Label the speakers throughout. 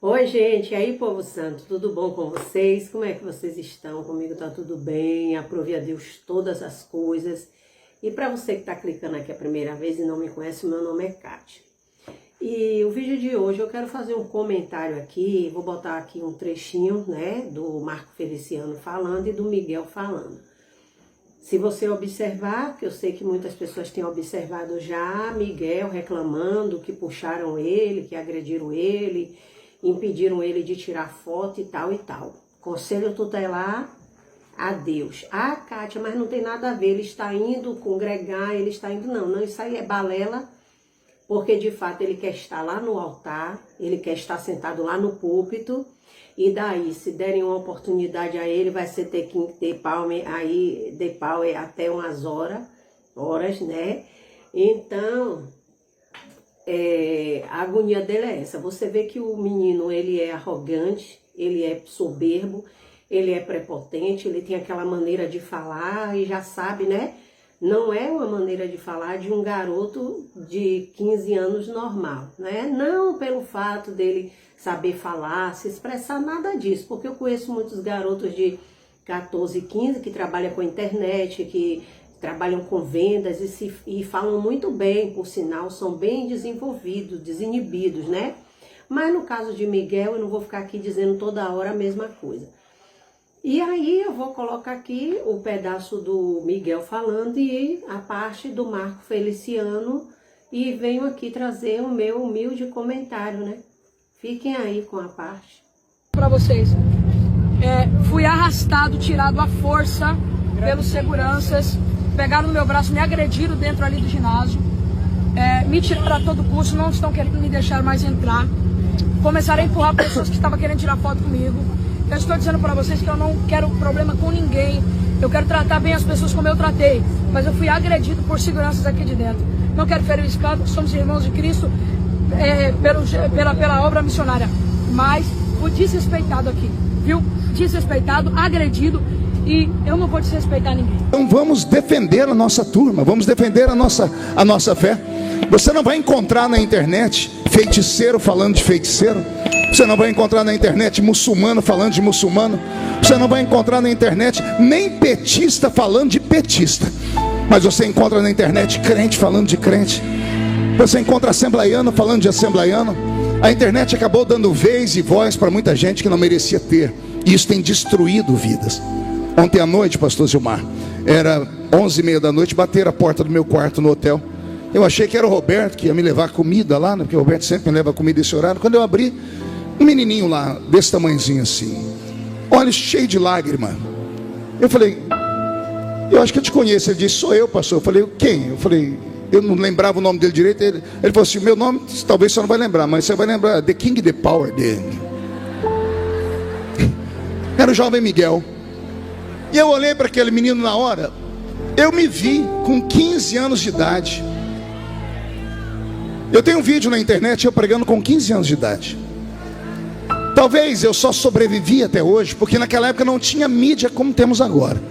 Speaker 1: Oi, gente, e aí, povo santo, tudo bom com vocês? Como é que vocês estão? Comigo tá tudo bem, aprove a Deus todas as coisas. E para você que tá clicando aqui a primeira vez e não me conhece, meu nome é Kátia. E o vídeo de hoje eu quero fazer um comentário aqui, vou botar aqui um trechinho, né, do Marco Feliciano falando e do Miguel falando. Se você observar, que eu sei que muitas pessoas têm observado já, Miguel reclamando que puxaram ele, que agrediram ele, impediram ele de tirar foto e tal e tal. Conselho tutelar a Deus. Ah, Kátia, mas não tem nada a ver, ele está indo congregar, ele está indo... Não, isso aí é balela, porque de fato ele quer estar lá no altar, ele quer estar sentado lá no púlpito, e daí, se derem uma oportunidade a ele, vai ser ter que ter palme, aí, de pau até umas horas, né? Então... a agonia dele é essa. Você vê que o menino, ele é arrogante, ele é soberbo, ele é prepotente, ele tem aquela maneira de falar e já sabe, né? Não é uma maneira de falar de um garoto de 15 anos normal, né? Não pelo fato dele saber falar, se expressar, nada disso, porque eu conheço muitos garotos de 14, 15 que trabalham com a internet, que trabalham com vendas e falam muito bem, por sinal, são bem desenvolvidos, desinibidos, né? Mas no caso de Miguel, eu não vou ficar aqui dizendo toda hora a mesma coisa. E aí eu vou colocar aqui o pedaço do Miguel falando e a parte do Marco Feliciano e venho aqui trazer o meu humilde comentário, né? Fiquem aí com a parte.
Speaker 2: Para vocês, fui arrastado, tirado à força pelos seguranças, pegaram no meu braço, me agrediram dentro ali do ginásio, me tiraram a todo custo, não estão querendo me deixar mais entrar, começaram a empurrar pessoas que estavam querendo tirar foto comigo. Eu estou dizendo para vocês que eu não quero problema com ninguém, eu quero tratar bem as pessoas como eu tratei, mas eu fui agredido por seguranças aqui de dentro. Não quero ferir o escândalo, somos irmãos de Cristo pela obra missionária, mas fui desrespeitado aqui, viu? Desrespeitado, agredido, e eu não vou desrespeitar ninguém.
Speaker 3: Então vamos defender a nossa turma, vamos defender a nossa fé. Você não vai encontrar na internet feiticeiro falando de feiticeiro. Você não vai encontrar na internet muçulmano falando de muçulmano. Você não vai encontrar na internet nem petista falando de petista. Mas você encontra na internet crente falando de crente. Você encontra assembleiano falando de assembleiano. A internet acabou dando vez e voz para muita gente que não merecia ter. E isso tem destruído vidas. Ontem à noite, pastor Gilmar, era 11h30 da noite, bateram a porta do meu quarto no hotel. Eu achei que era o Roberto que ia me levar comida lá, né? Porque o Roberto sempre me leva comida nesse horário. Quando eu abri, um menininho lá, desse tamanhozinho assim, olhos cheios de lágrima. Eu falei, eu acho que eu te conheço. Ele disse, sou eu, pastor. Eu falei, quem? Eu falei, eu não lembrava o nome dele direito. Ele falou assim, meu nome talvez você não vai lembrar, mas você vai lembrar, The King, The Power dele. Era o jovem Miguel. E eu olhei para aquele menino na hora, eu me vi com 15 anos de idade. Eu tenho um vídeo na internet eu pregando com 15 anos de idade. Talvez eu só sobrevivi até hoje porque naquela época não tinha mídia como temos agora.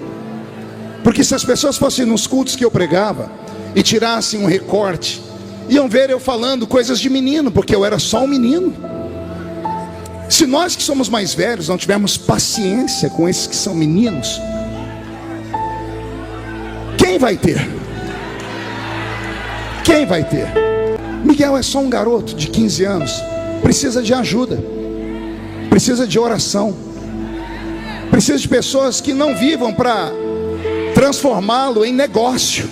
Speaker 3: Porque se as pessoas fossem nos cultos que eu pregava e tirassem um recorte, iam ver eu falando coisas de menino, porque eu era só um menino. Se nós que somos mais velhos não tivermos paciência com esses que são meninos, quem vai ter? Quem vai ter? Miguel é só um garoto de 15 anos, precisa de ajuda, precisa de oração, precisa de pessoas que não vivam para transformá-lo em negócio,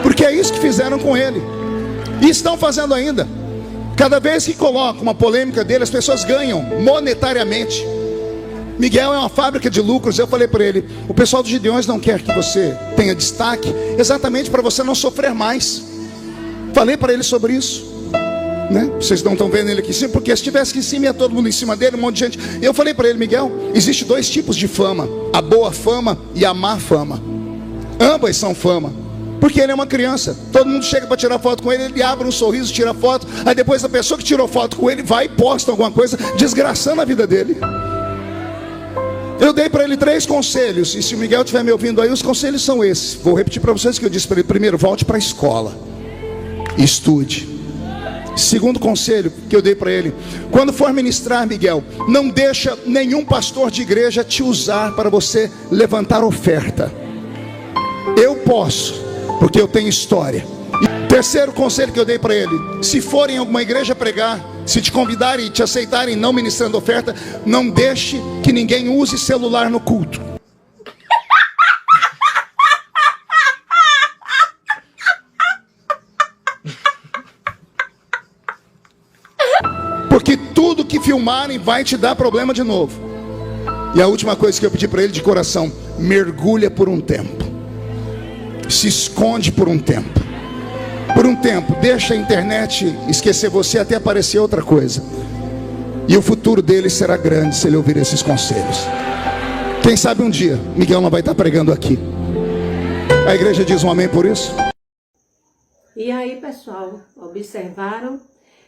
Speaker 3: porque é isso que fizeram com ele, e estão fazendo ainda. Cada vez que coloca uma polêmica dele, as pessoas ganham monetariamente. Miguel é uma fábrica de lucros. Eu falei para ele, o pessoal dos Gideões não quer que você tenha destaque, exatamente para você não sofrer mais. Falei para ele sobre isso, né? Vocês não estão vendo ele aqui em cima, porque se estivesse aqui em cima ia todo mundo em cima dele, um monte de gente. Eu falei para ele, Miguel, existe 2 tipos de fama, a boa fama e a má fama. Ambas são fama, porque ele é uma criança. Todo mundo chega para tirar foto com ele, ele abre um sorriso, tira foto. Aí depois a pessoa que tirou foto com ele vai e posta alguma coisa, desgraçando a vida dele. Eu dei para ele 3 conselhos, e se o Miguel estiver me ouvindo aí, os conselhos são esses. Vou repetir para vocês o que eu disse para ele. Primeiro, volte para a escola, estude. Segundo conselho que eu dei para ele: quando for ministrar, Miguel, não deixa nenhum pastor de igreja te usar para você levantar oferta. Eu posso, porque eu tenho história. E terceiro conselho que eu dei para ele: se for em alguma igreja pregar, se te convidarem e te aceitarem não ministrando oferta, não deixe que ninguém use celular no culto. Porque tudo que filmarem vai te dar problema de novo. E a última coisa que eu pedi para ele de coração: mergulha por um tempo. Se esconde por um tempo. Por um tempo, deixa a internet esquecer você até aparecer outra coisa. E o futuro dele será grande se ele ouvir esses conselhos. Quem sabe um dia Miguel não vai estar pregando aqui. A igreja diz um amém por isso?
Speaker 1: E aí, pessoal, observaram?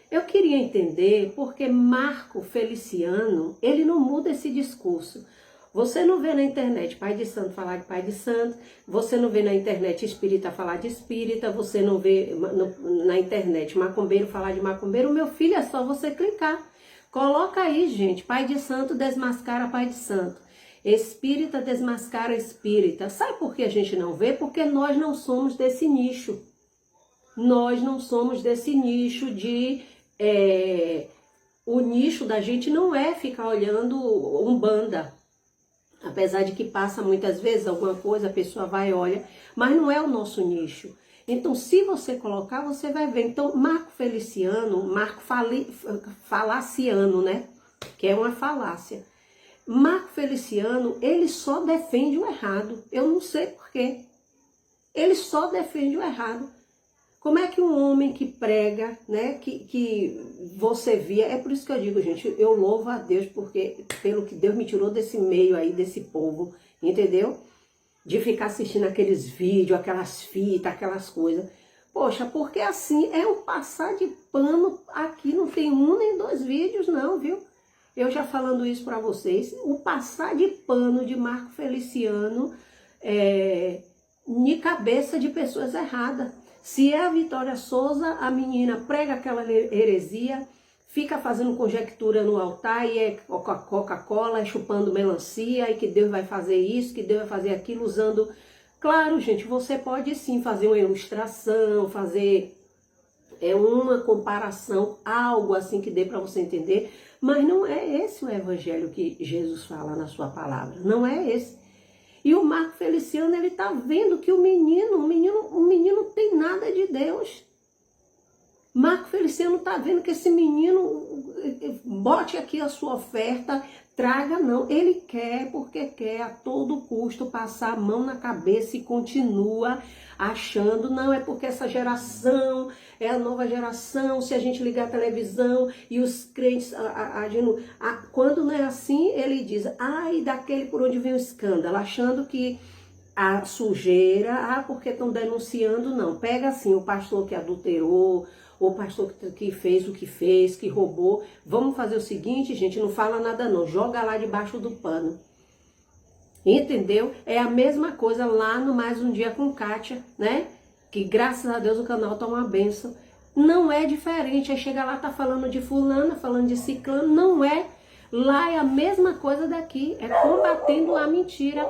Speaker 1: Eu queria entender porque Marco Feliciano, ele não muda esse discurso. Você não vê na internet pai de santo falar de pai de santo, você não vê na internet espírita falar de espírita, você não vê na internet macumbeiro falar de macumbeiro. Meu filho, é só você clicar. Coloca aí, gente, pai de santo desmascara pai de santo. Espírita desmascara espírita. Sabe por que a gente não vê? Porque nós não somos desse nicho. Nós não somos desse nicho de... o nicho da gente não é ficar olhando Umbanda. Apesar de que passa muitas vezes alguma coisa, a pessoa vai e olha, mas não é o nosso nicho. Então, se você colocar, você vai ver. Então, Marco Feliciano, Marco Falaciano, né? Que é uma falácia. Marco Feliciano, ele só defende o errado. Eu não sei porquê. Ele só defende o errado. Como é que um homem que prega, né, que você via, é por isso que eu digo, gente, eu louvo a Deus porque pelo que Deus me tirou desse meio aí, desse povo, entendeu? De ficar assistindo aqueles vídeos, aquelas fitas, aquelas coisas. Poxa, porque assim é um passar de pano, aqui não tem um nem dois vídeos não, viu? Eu já falando isso para vocês, o passar de pano de Marco Feliciano de cabeça de pessoas erradas. Se é a Vitória Souza, a menina prega aquela heresia, fica fazendo conjectura no altar e é Coca-Cola, é chupando melancia, e que Deus vai fazer isso, que Deus vai fazer aquilo, usando... Claro, gente, você pode sim fazer uma ilustração, fazer uma comparação, algo assim que dê para você entender, mas não é esse o evangelho que Jesus fala na sua palavra, não é esse. E o Marco Feliciano, ele tá vendo que o menino tem nada de Deus. Marco Feliciano tá vendo que esse menino, bote aqui a sua oferta, traga não. Ele quer, porque quer a todo custo passar a mão na cabeça e continua achando, não, é porque essa geração é a nova geração, se a gente ligar a televisão e os crentes agindo, quando não é assim, ele diz, ai, daquele por onde vem o escândalo, achando que a sujeira, porque estão denunciando, não. Pega assim, o pastor que adulterou, o pastor que fez o que fez, que roubou, vamos fazer o seguinte, gente, não fala nada não, joga lá debaixo do pano. Entendeu? É a mesma coisa lá no Mais Um Dia com Kátia, né? Que graças a Deus o canal tá uma bênção. Não é diferente. Aí chega lá, tá falando de fulana, falando de ciclano. Não é. Lá é a mesma coisa daqui. É combatendo a mentira.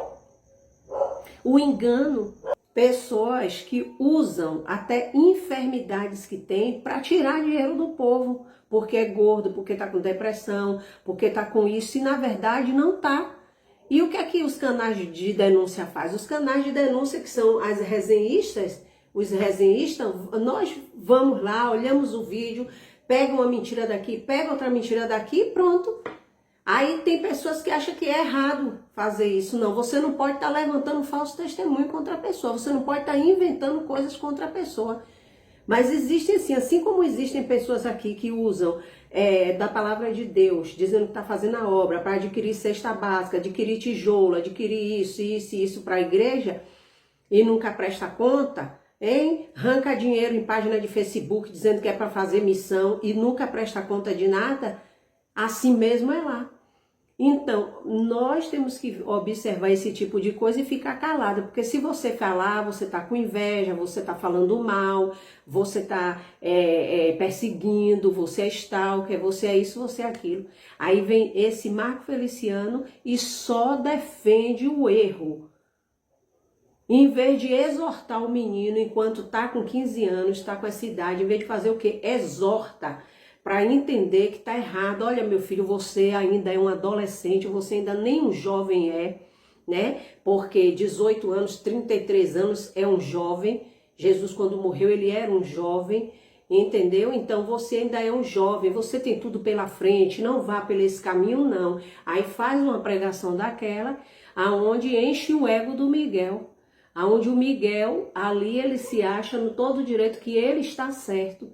Speaker 1: O engano. Pessoas que usam até enfermidades que tem para tirar dinheiro do povo. Porque é gordo, porque tá com depressão, porque tá com isso. E na verdade não tá. E o que é que os canais de denúncia fazem? Os canais de denúncia, que são as resenhistas, os resenhistas, nós vamos lá, olhamos o vídeo, pega uma mentira daqui, pega outra mentira daqui e pronto. Aí tem pessoas que acham que é errado fazer isso. Não, você não pode estar levantando falso testemunho contra a pessoa, você não pode estar inventando coisas contra a pessoa. Mas existem sim, assim como existem pessoas aqui que usam da palavra de Deus, dizendo que está fazendo a obra para adquirir cesta básica, adquirir tijolo, adquirir isso para a igreja e nunca presta conta, hein? Arranca dinheiro em página de Facebook dizendo que é para fazer missão e nunca presta conta de nada, assim mesmo é lá. Então, nós temos que observar esse tipo de coisa e ficar calada, porque se você calar, você está com inveja, você está falando mal, você está perseguindo, você é stalker, você é isso, você é aquilo. Aí vem esse Marco Feliciano e só defende o erro. Em vez de exortar o menino enquanto está com 15 anos, está com essa idade, em vez de fazer o quê? Exorta. Para entender que está errado. Olha, meu filho, você ainda é um adolescente, você ainda nem um jovem né? Porque 18 anos, 33 anos é um jovem. Jesus, quando morreu, ele era um jovem, entendeu? Então, você ainda é um jovem, você tem tudo pela frente, não vá por esse caminho, não. Aí faz uma pregação daquela, aonde enche o ego do Miguel. Aonde o Miguel, ali ele se acha no todo direito que ele está certo.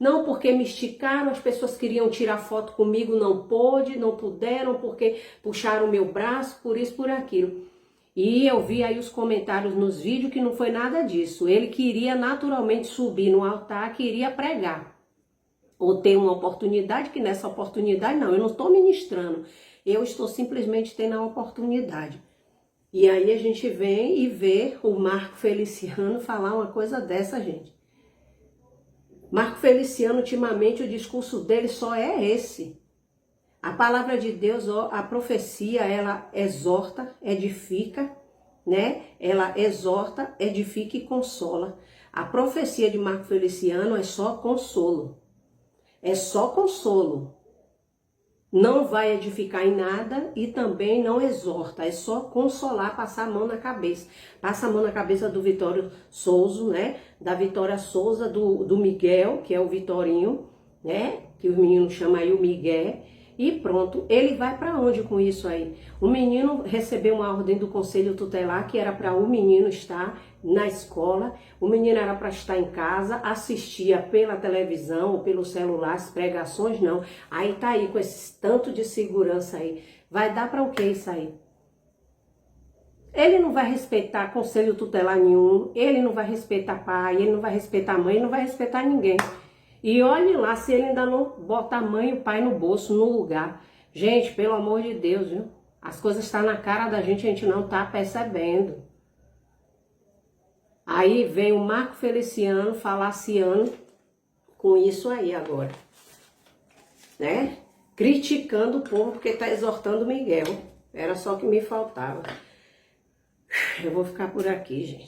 Speaker 1: Não porque me esticaram, as pessoas queriam tirar foto comigo, não pôde, não puderam, porque puxaram o meu braço, por isso, por aquilo. E eu vi aí os comentários nos vídeos que não foi nada disso. Ele queria naturalmente subir no altar, queria pregar. Ou ter uma oportunidade, que nessa oportunidade não, eu não estou ministrando. Eu estou simplesmente tendo a oportunidade. E aí a gente vem e vê o Marco Feliciano falar uma coisa dessa, gente. Marco Feliciano, ultimamente, o discurso dele só é esse. A palavra de Deus, a profecia, ela exorta, edifica, né? Ela exorta, edifica e consola. A profecia de Marco Feliciano é só consolo. É só consolo. Não vai edificar em nada e também não exorta. É só consolar, passar a mão na cabeça. Passa a mão na cabeça do Vitório Souza, né? Da Vitória Souza, do Miguel, que é o Vitorinho, né? Que o menino chama aí o Miguel. E pronto, ele vai para onde com isso aí? O menino recebeu uma ordem do Conselho Tutelar que era para o menino estar na escola, o menino era para estar em casa, assistia pela televisão ou pelo celular as pregações, não. Aí tá aí com esse tanto de segurança aí. Vai dar para o que isso aí? Ele não vai respeitar Conselho Tutelar nenhum, ele não vai respeitar pai, ele não vai respeitar mãe, ele não vai respeitar ninguém. E olhe lá se ele ainda não bota a mãe e o pai no bolso, no lugar. Gente, pelo amor de Deus, viu? As coisas estão na cara da gente, a gente não está percebendo. Aí vem o Marco Feliciano falaciando com isso aí agora. Né? Criticando o povo porque está exortando Miguel. Era só o que me faltava. Eu vou ficar por aqui, gente.